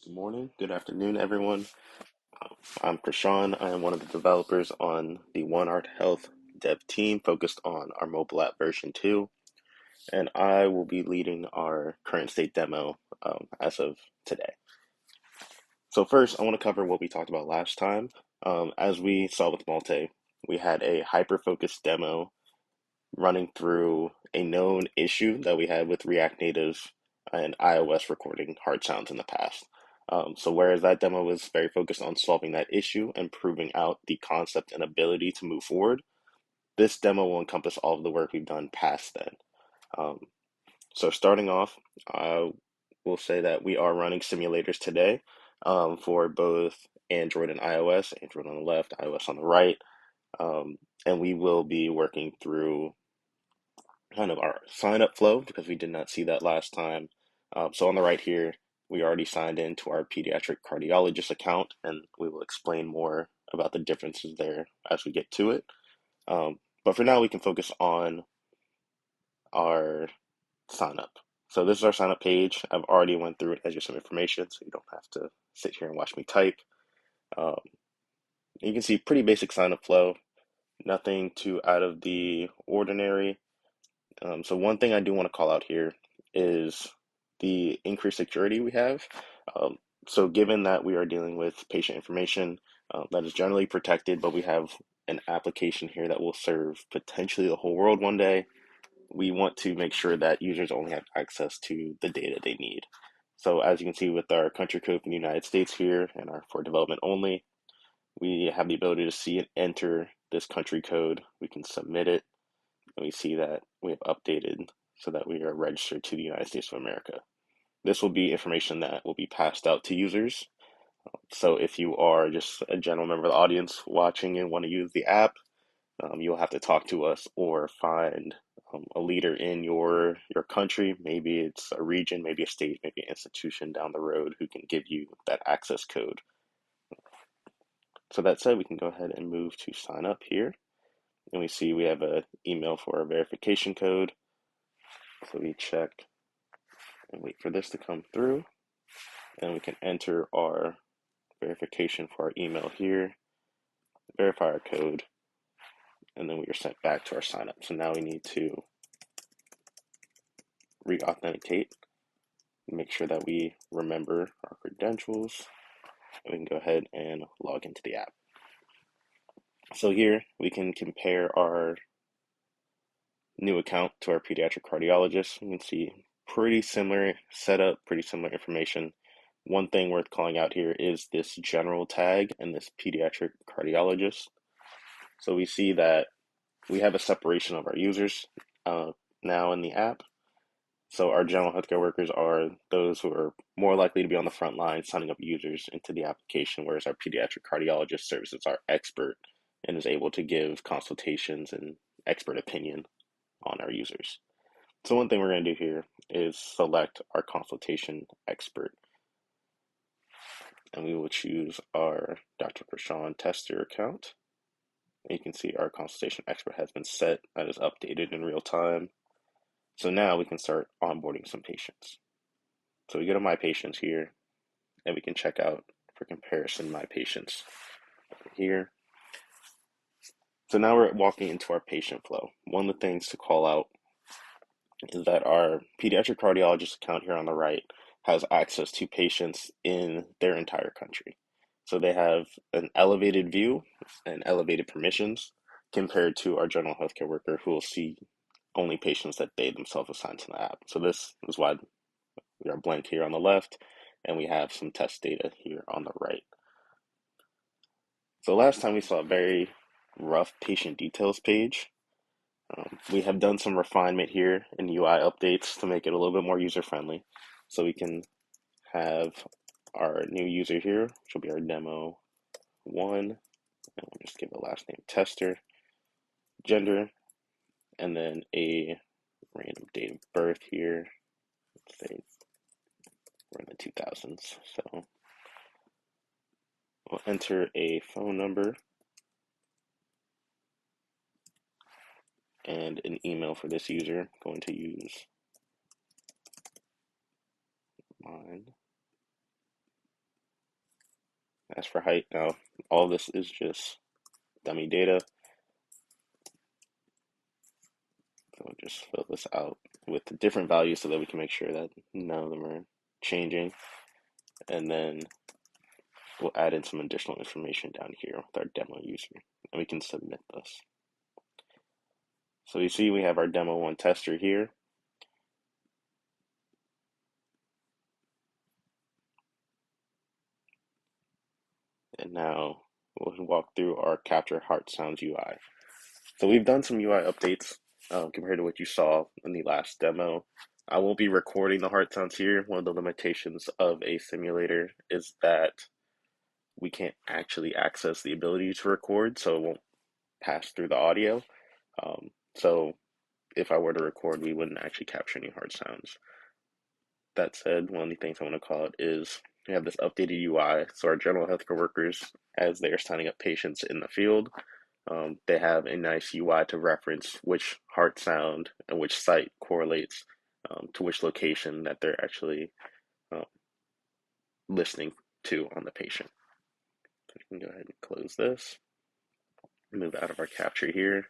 Good morning, good afternoon, everyone. I'm Krishan. I am one of the developers on the One Art Health dev team focused on our mobile app version 2, and I will be leading our current state demo as of today. So first, I want to cover what we talked about last time. As we saw with Multi, we had a hyper-focused demo running through a known issue that we had with React Native and iOS recording hard sounds in the past. So whereas that demo was very focused on solving that issue and proving out the concept and ability to move forward, this demo will encompass all of the work we've done past then. Um, so starting off, I will say that we are running simulators today for both Android and iOS, Android on the left, iOS on the right, and we will be working through kind of our sign up flow because we did not see that last time. So on the right here, we already signed into our pediatric cardiologist account, and we will explain more about the differences there as we get to it. But for now, we can focus on our sign up. So this is our sign up page. I've already went through it as just some information, so you don't have to sit here and watch me type. Um, you can see pretty basic sign up flow, nothing too out of the ordinary. So one thing I do want to call out here is the increased security we have. Um, so given that we are dealing with patient information that is generally protected, but we have an application here that will serve potentially the whole world one day, we want to make sure that users only have access to the data they need. So as you can see with our country code in the United States here and our for development only, we have the ability to see and enter this country code. We can submit it, and we see that we have updated so that we are registered to the United States of America. This will be information that will be passed out to users. So if you are just a general member of the audience watching and want to use the app, you'll have to talk to us or find a leader in your country. Maybe it's a region, maybe a state, maybe an institution down the road who can give you that access code. So that said, we can go ahead and move to sign up here. And we see we have an email for our verification code. So we check and wait for this to come through. And we can enter our verification for our email here, verify our code, and then we are sent back to our sign up. So now we need to re-authenticate, make sure that we remember our credentials, and we can go ahead and log into the app. So here we can compare our new account to our pediatric cardiologist. You can see pretty similar setup, pretty similar information. One thing worth calling out here is this general tag and this pediatric cardiologist. So we see that we have a separation of our users now in the app. So our general healthcare workers are those who are more likely to be on the front line signing up users into the application, whereas our pediatric cardiologist serves as our expert and is able to give consultations and expert opinion on our users. So one thing we're going to do here is select our consultation expert. And we will choose our Dr. Prashant Tester account. And you can see our consultation expert has been set. That is updated in real time. So now we can start onboarding some patients. So we go to My Patients here, and we can check out for comparison My Patients over here. So now we're walking into our patient flow. One of the things to call out is that our pediatric cardiologist account here on the right has access to patients in their entire country. So they have an elevated view and elevated permissions compared to our general healthcare worker who will see only patients that they themselves assign to the app. So this is why we are blank here on the left, and we have some test data here on the right. So last time we saw a very rough patient details page. We have done some refinement here in UI updates to make it a little bit more user-friendly. So we can have our new user here, which will be our demo 1, and we'll just give the last name tester, gender, and then a random date of birth here. Let's say we're in the 2000s. So we'll enter a phone number and an email for this user. I'm going to use mine. As for height, now all this is just dummy data. So we'll just fill this out with the different values so that we can make sure that none of them are changing. And then we'll add in some additional information down here with our demo user, and we can submit this. So you see we have our demo one tester here. And now we'll walk through our capture heart sounds UI. So we've done some UI updates compared to what you saw in the last demo. I won't be recording the heart sounds here. One of the limitations of a simulator is that we can't actually access the ability to record, so it won't pass through the audio. So if I were to record, we wouldn't actually capture any heart sounds. That said, one of the things I want to call out is we have this updated UI. So our general healthcare workers, as they are signing up patients in the field, they have a nice UI to reference which heart sound and which site correlates to which location that they're actually um, listening to on the patient. So we can go ahead and close this, move out of our capture here,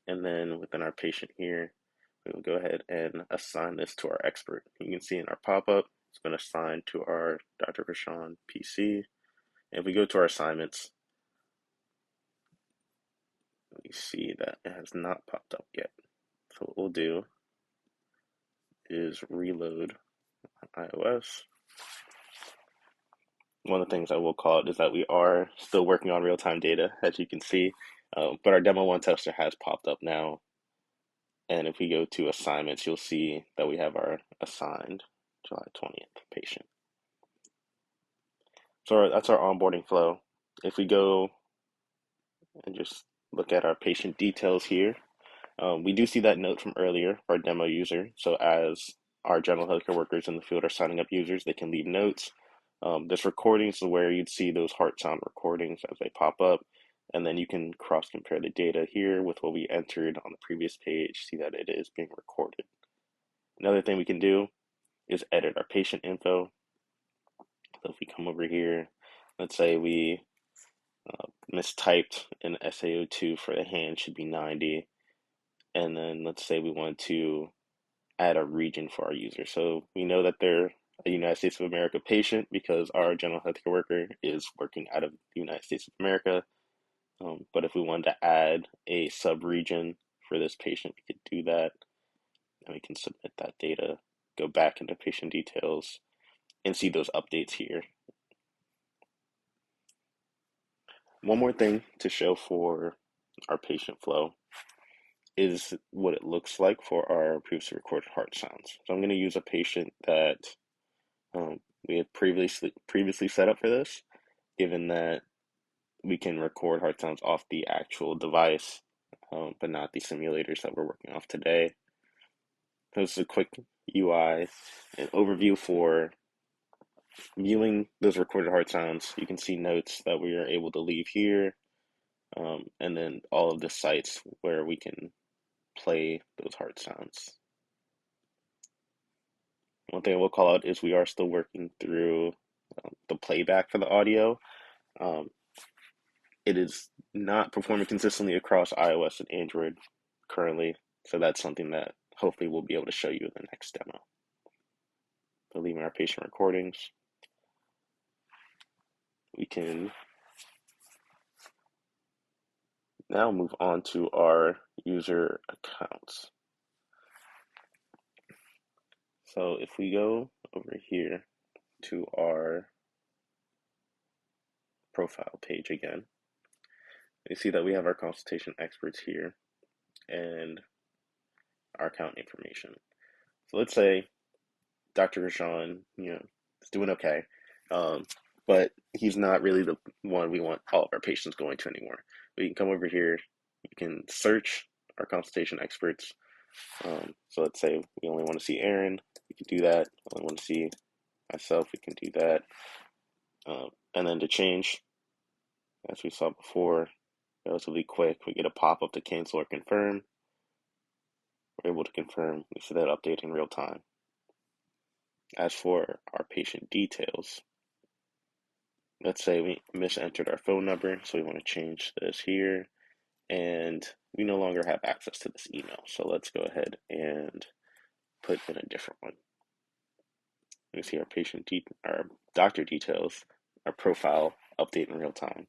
and then within our patient here, we will go ahead and assign this to our expert. You can see in our pop-up, it's been assigned to our Dr. Prashant PC. And if we go to our assignments, we see that it has not popped up yet. So what we'll do is reload iOS. One of the things I will call it is that we are still working on real-time data, as you can see, but our demo one tester has popped up now. And if we go to assignments, you'll see that we have our assigned July 20th patient. So that's our onboarding flow. If we go and just look at our patient details here, we do see that note from earlier for our demo user. So as our general healthcare workers in the field are signing up users, they can leave notes. This recording is where you'd see those heart sound recordings as they pop up. And then you can cross compare the data here with what we entered on the previous page, see that it is being recorded. Another thing we can do is edit our patient info. So if we come over here, let's say we mistyped an SaO2 for the hand should be 90. And then let's say we want to add a region for our user. So we know that they're a United States of America patient because our general healthcare worker is working out of the United States of America. But if we wanted to add a sub-region for this patient, we could do that. And we can submit that data, go back into patient details, and see those updates here. One more thing to show for our patient flow is what it looks like for our previously recorded heart sounds. So I'm going to use a patient that we had previously set up for this, given that we can record heart sounds off the actual device, but not the simulators that we're working off today. So this is a quick UI and overview for viewing those recorded heart sounds. You can see notes that we are able to leave here, and then all of the sites where we can play those heart sounds. One thing I will call out is we are still working through the playback for the audio. It is not performing consistently across iOS and Android currently, so that's something that hopefully we'll be able to show you in the next demo. So leaving our patient recordings, we can now move on to our user accounts. So if we go over here to our profile page again, you see that we have our consultation experts here and our account information. So let's say Dr. Rashawn, is doing okay, but he's not really the one we want all of our patients going to anymore. We can come over here, you can search our consultation experts. So let's say we only want to see Aaron, we can do that. Only want to see myself, we can do that. And then to change, as we saw before, relatively quick, we get a pop-up to cancel or confirm. We're able to confirm, we see that update in real time. As for our patient details, let's say we misentered our phone number, so we want to change this here, and we no longer have access to this email. So let's go ahead and put in a different one. You can see our doctor details, our profile update in real time.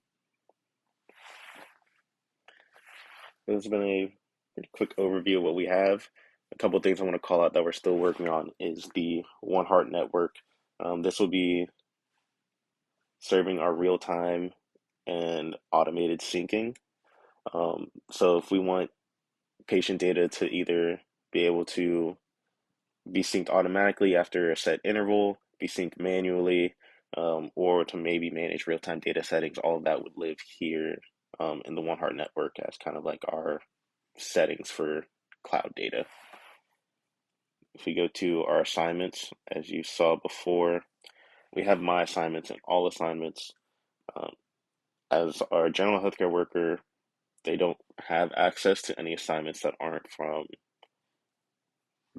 This has been a pretty quick overview of what we have. A couple of things I want to call out that we're still working on is the One Heart network. This will be serving our real time and automated syncing. So if we want patient data to either be able to be synced automatically after a set interval, be synced manually, or to maybe manage real time data settings, all of that would live here in the One Heart network as kind of like our settings for cloud data. If we go to our assignments, as you saw before, we have my assignments and all assignments. Um, as our general healthcare worker, they don't have access to any assignments that aren't from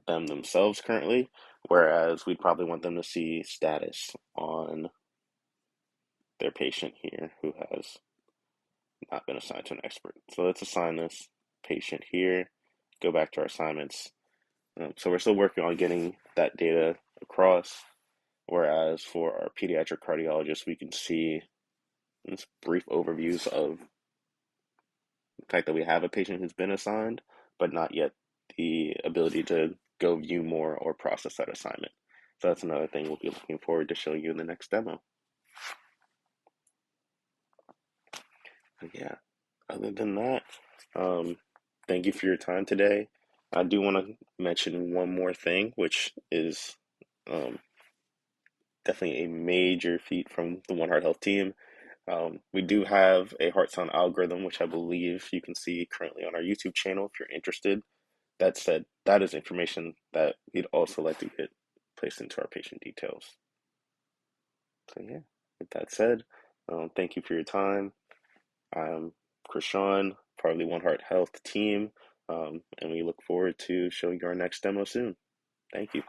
them themselves currently, whereas we'd probably want them to see status on their patient here who has not been assigned to an expert. So let's assign this patient here, go back to our assignments. So we're still working on getting that data across, whereas for our pediatric cardiologist, we can see this brief overviews of the fact that we have a patient who's been assigned, but not yet the ability to go view more or process that assignment. So that's another thing we'll be looking forward to showing you in the next demo. But yeah, other than that, thank you for your time today. I do want to mention one more thing, which is um, definitely a major feat from the One Heart Health team. We do have a heart sound algorithm, which I believe you can see currently on our YouTube channel if you're interested. That said, that is information that we'd also like to get placed into our patient details. So yeah, with that said, thank you for your time. I'm Krishan, part of the One Heart Health team, and we look forward to showing you our next demo soon. Thank you.